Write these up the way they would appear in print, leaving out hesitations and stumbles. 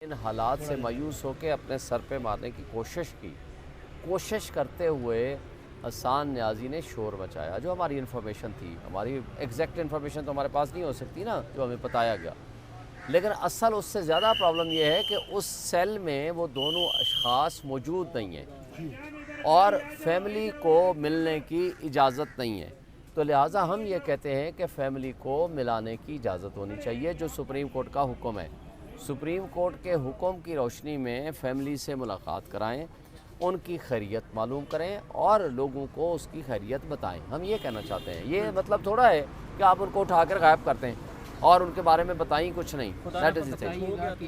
ان حالات سے مایوس ہو کے اپنے سر پہ مارنے کی کوشش کرتے ہوئے حسان نیازی نے شور مچایا. جو ہماری انفارمیشن تھی، ہماری ایگزیکٹ انفارمیشن تو ہمارے پاس نہیں ہو سکتی نا جو ہمیں بتایا گیا، لیکن اصل اس سے زیادہ پرابلم یہ ہے کہ اس سیل میں وہ دونوں اشخاص موجود نہیں ہیں اور فیملی کو ملنے کی اجازت نہیں ہے. تو لہٰذا ہم یہ کہتے ہیں کہ فیملی کو ملانے کی اجازت ہونی چاہیے، جو سپریم کورٹ کا حکم ہے. سپریم کورٹ کے حکم کی روشنی میں فیملی سے ملاقات کرائیں، ان کی خیریت معلوم کریں اور لوگوں کو اس کی خیریت بتائیں. ہم یہ کہنا چاہتے ہیں. یہ مطلب تھوڑا ہے کہ آپ ان کو اٹھا کر غائب کرتے ہیں اور ان کے بارے میں بتائیں کچھ نہیں.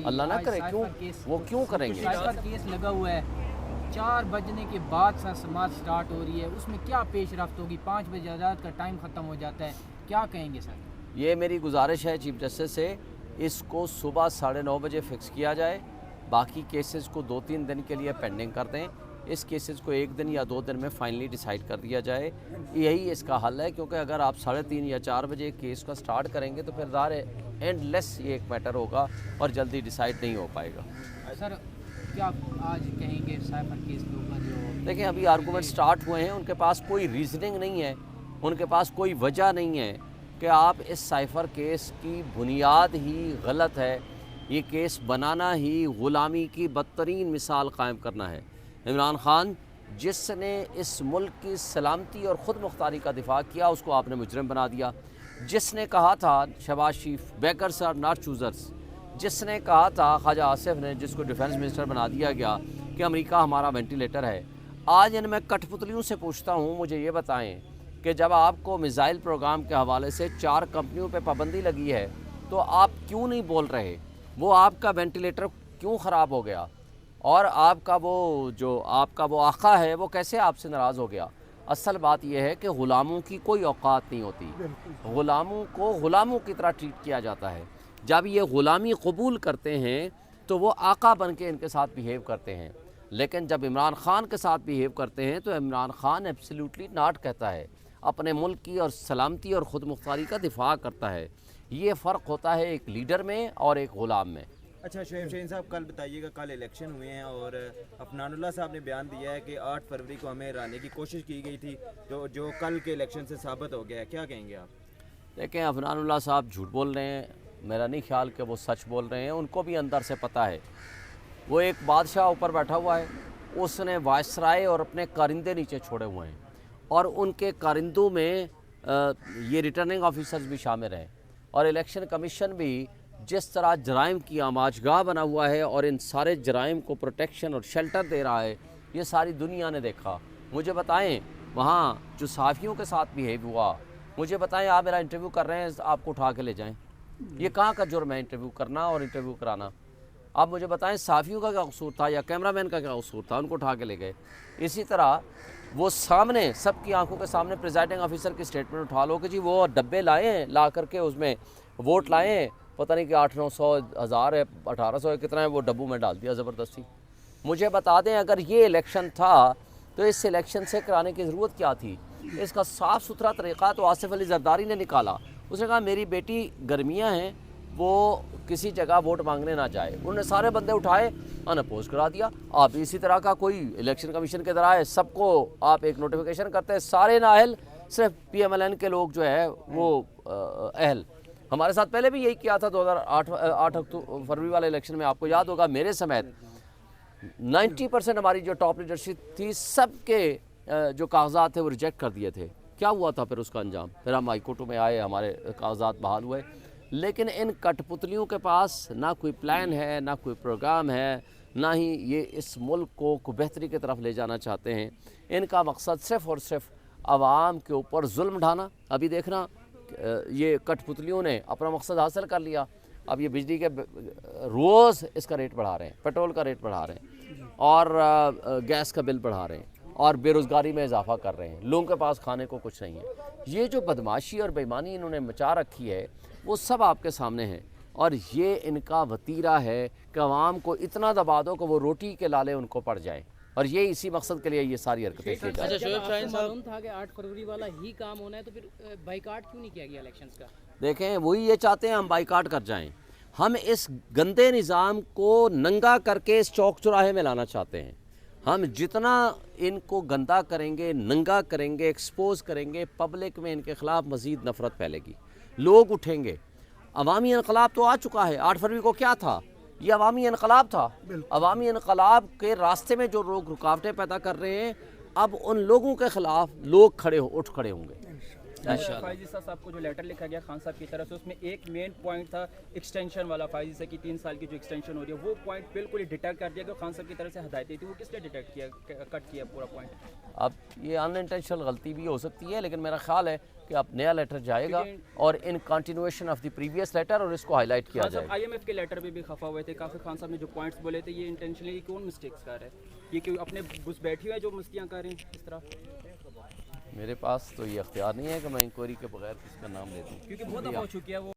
اللہ نہ کرے. وہ کیوں کریں گے؟ کیس لگا ہوا ہے، 4 بجنے کے بعد سماعت سٹارٹ ہو رہی ہے، اس میں کیا پیش رفت ہوگی؟ 5 بجے رات کا ٹائم ختم ہو جاتا ہے، کیا کہیں گے سر؟ یہ میری گزارش ہے چیف جسٹس سے، اس کو صبح 9:30 بجے فکس کیا جائے. باقی کیسز کو 2-3 دن کے لیے پینڈنگ کر دیں. اس کیسز کو 1 دن یا 2 دن میں فائنلی ڈیسائیڈ کر دیا جائے. یہی اس کا حل ہے، کیونکہ اگر آپ 3:30 یا 4 بجے کیس کا سٹارٹ کریں گے تو پھر ظاہر ہے اینڈ لیس یہ ایک میٹر ہوگا اور جلدی ڈیسائیڈ نہیں ہو پائے گا. سر کیا آج کہیں گے سائفر کیس کے اوپر جو دیکھیں ابھی آرگومنٹ سٹارٹ ہوئے ہیں، ان کے پاس کوئی ریزننگ نہیں ہے، ان کے پاس کوئی وجہ نہیں ہے کہ آپ اس سائفر کیس کی بنیاد ہی غلط ہے. یہ کیس بنانا ہی غلامی کی بدترین مثال قائم کرنا ہے. عمران خان جس نے اس ملک کی سلامتی اور خود مختاری کا دفاع کیا، اس کو آپ نے مجرم بنا دیا. جس نے کہا تھا شہباز شریف بیکرز آر ناٹ چوزرز، جس نے کہا تھا خواجہ آصف نے، جس کو ڈیفنس منسٹر بنا دیا گیا، کہ امریکہ ہمارا وینٹیلیٹر ہے. آج ان میں کٹ پتلیوں سے پوچھتا ہوں، مجھے یہ بتائیں کہ جب آپ کو میزائل پروگرام کے حوالے سے 4 کمپنیوں پہ پابندی لگی ہے تو آپ کیوں نہیں بول رہے؟ وہ آپ کا وینٹیلیٹر کیوں خراب ہو گیا؟ اور آپ کا وہ آقا ہے وہ کیسے آپ سے ناراض ہو گیا؟ اصل بات یہ ہے کہ غلاموں کی کوئی اوقات نہیں ہوتی. غلاموں کو غلاموں کی طرح ٹریٹ کیا جاتا ہے. جب یہ غلامی قبول کرتے ہیں تو وہ آقا بن کے ان کے ساتھ بیہیو کرتے ہیں. لیکن جب عمران خان کے ساتھ بیہیو کرتے ہیں تو عمران خان ایبسلیوٹلی ناٹ کہتا ہے، اپنے ملک کی اور سلامتی اور خود مختاری کا دفاع کرتا ہے. یہ فرق ہوتا ہے ایک لیڈر میں اور ایک غلام میں. اچھا شعیب شاہین صاحب، کل بتائیے گا، کل الیکشن ہوئے ہیں اور عفنان اللہ صاحب نے بیان دیا ہے کہ 8 فروری کو ہمیں ہرانے کی کوشش کی گئی تھی، تو جو کل کے الیکشن سے ثابت ہو گیا ہے، کیا کہیں گے آپ؟ دیکھیں عفنان اللہ صاحب جھوٹ بول رہے ہیں، میرا نہیں خیال کہ وہ سچ بول رہے ہیں. ان کو بھی اندر سے پتہ ہے. وہ ایک بادشاہ اوپر بیٹھا ہوا ہے، اس نے وائسرائے اور اپنے کارندے نیچے چھوڑے ہوئے ہیں، اور ان کے کارندوں میں یہ ریٹرننگ آفیسرز بھی شامل ہیں. اور الیکشن کمیشن بھی جس طرح جرائم کی آماجگاہ بنا ہوا ہے اور ان سارے جرائم کو پروٹیکشن اور شیلٹر دے رہا ہے، یہ ساری دنیا نے دیکھا. مجھے بتائیں وہاں جو صحافیوں کے ساتھ بیہیو ہوا، مجھے بتائیں آپ میرا انٹرویو کر رہے ہیں، آپ کو اٹھا کے لے جائیں. یہ کہاں کا جرم ہے انٹرویو کرنا اور انٹرویو کرانا؟ آپ مجھے بتائیں صحافیوں کا کیا قصور تھا یا کیمرہ مین کا کیا قصور تھا؟ ان کو اٹھا کے لے گئے. اسی طرح وہ سامنے سب کی آنکھوں کے سامنے پریزائڈنگ آفیسر کی سٹیٹمنٹ اٹھا لو کہ جی وہ ڈبے لائے ہیں، لا کر کے اس میں ووٹ لائے ہیں، پتہ نہیں کہ 800-900 ہزار ہے، 1800 ہے، کتنا ہے، وہ ڈبوں میں ڈال دیا زبردستی. مجھے بتا دیں اگر یہ الیکشن تھا تو اس الیکشن سے کرانے کی ضرورت کیا تھی؟ اس کا صاف ستھرا طریقہ تو آصف علی زرداری نے نکالا. اس نے کہا میری بیٹی گرمیاں ہیں، وہ کسی جگہ ووٹ مانگنے نہ جائے. انہوں نے سارے بندے اٹھائے، ان اپوز کرا دیا. آپ اسی طرح کا کوئی الیکشن کمیشن کے ذرائع سب کو آپ ایک نوٹیفیکیشن کرتے ہیں، سارے نااہل، صرف پی ایم ایل این کے لوگ جو ہے وہ اہل. ہمارے ساتھ پہلے بھی یہی کیا تھا 8 فروری والے الیکشن میں. آپ کو یاد ہوگا میرے سمیت 90% ہماری جو ٹاپ لیڈرشپ تھی، سب کے جو کاغذات تھے وہ ریجیکٹ کر دیے تھے. کیا ہوا تھا پھر اس کا انجام؟ پھر ہم ہائی کورٹوں میں آئے، ہمارے کاغذات بحال ہوئے. لیکن ان کٹ پتلیوں کے پاس نہ کوئی پلان ہے، نہ کوئی پروگرام ہے، نہ ہی یہ اس ملک کو بہتری کی طرف لے جانا چاہتے ہیں. ان کا مقصد صرف اور صرف عوام کے اوپر ظلم ڈھانا. ابھی دیکھنا یہ کٹ پتلیوں نے اپنا مقصد حاصل کر لیا. اب یہ بجلی کے روز اس کا ریٹ بڑھا رہے ہیں، پیٹرول کا ریٹ بڑھا رہے ہیں، اور گیس کا بل بڑھا رہے ہیں، اور بے روزگاری میں اضافہ کر رہے ہیں. لوگوں کے پاس کھانے کو کچھ نہیں ہے. یہ جو بدماشی اور بےایمانی انہوں نے مچا رکھی ہے وہ سب آپ کے سامنے ہے. اور یہ ان کا وتیرہ ہے کہ عوام کو اتنا دبا دو کہ وہ روٹی کے لالے ان کو پڑ جائیں. اور یہ اسی مقصد کے لیے یہ ساری حرکتیں کی جائیں. شعیب شاہین صاحب معلوم تھا کہ 8 فروری والا ہی کام ہونا ہے، تو پھر بائیکاٹ کیوں نہیں کیا گیا الیکشنز کا؟ دیکھیں وہی یہ چاہتے ہیں ہم بائیکاٹ کر جائیں. ہم اس گندے نظام کو ننگا کر کے اس چوک چوراہے میں لانا چاہتے ہیں. ہم جتنا ان کو گندا کریں گے, ننگا کریں گے, ایکسپوز کریں گے, پبلک میں ان کے خلاف مزید نفرت پھیلے گی, لوگ اٹھیں گے. عوامی انقلاب تو آ چکا ہے. 8 فروری کو کیا تھا؟ یہ عوامی انقلاب تھا. عوامی انقلاب کے راستے میں جو لوگ رکاوٹیں پیدا کر رہے ہیں, اب ان لوگوں کے خلاف لوگ اٹھ کھڑے ہوں گے. فائز عیسیٰ صاحب کو جو لیٹر لکھا گیا خان صاحب کی طرف سے, اس میں ایک مین پوائنٹ تھا ایکسٹینشن والا. فائز عیسیٰ کی 3 سال کی جو ایکسٹینشن ہو رہی ہے وہ پوائنٹ بالکل ہی ڈیٹیکٹ کر دیا کہ خان صاحب کی طرف سے ہدایتیں تھی, وہ کس نے ڈیٹیکٹ کیا, کٹ کیا پورا پوائنٹ؟ اب یہ ان انٹینشنل غلطی بھی ہو سکتی ہے, لیکن میرا خیال ہے کہ اب نیا لیٹر جائے گا اور in continuation of the previous letter, اور اس کو ہائی لائٹ کیا جائے گا. IMF کے لیٹر میں بھی خفا ہوئے تھے کافی. خان صاحب نے جو پوائنٹس بولے تھے یہ انٹینشنلی کون مسٹیکس کر رہا ہے, یہ کہ اپنے بس بیٹھی ہوئے جو مستیاں کر رہے ہیں اس طرح؟ میرے پاس تو یہ اختیار نہیں ہے کہ میں انکوائری کے بغیر کس کا نام لے دوں, کیونکہ بہت دفعہ ہو چکی ہے وہ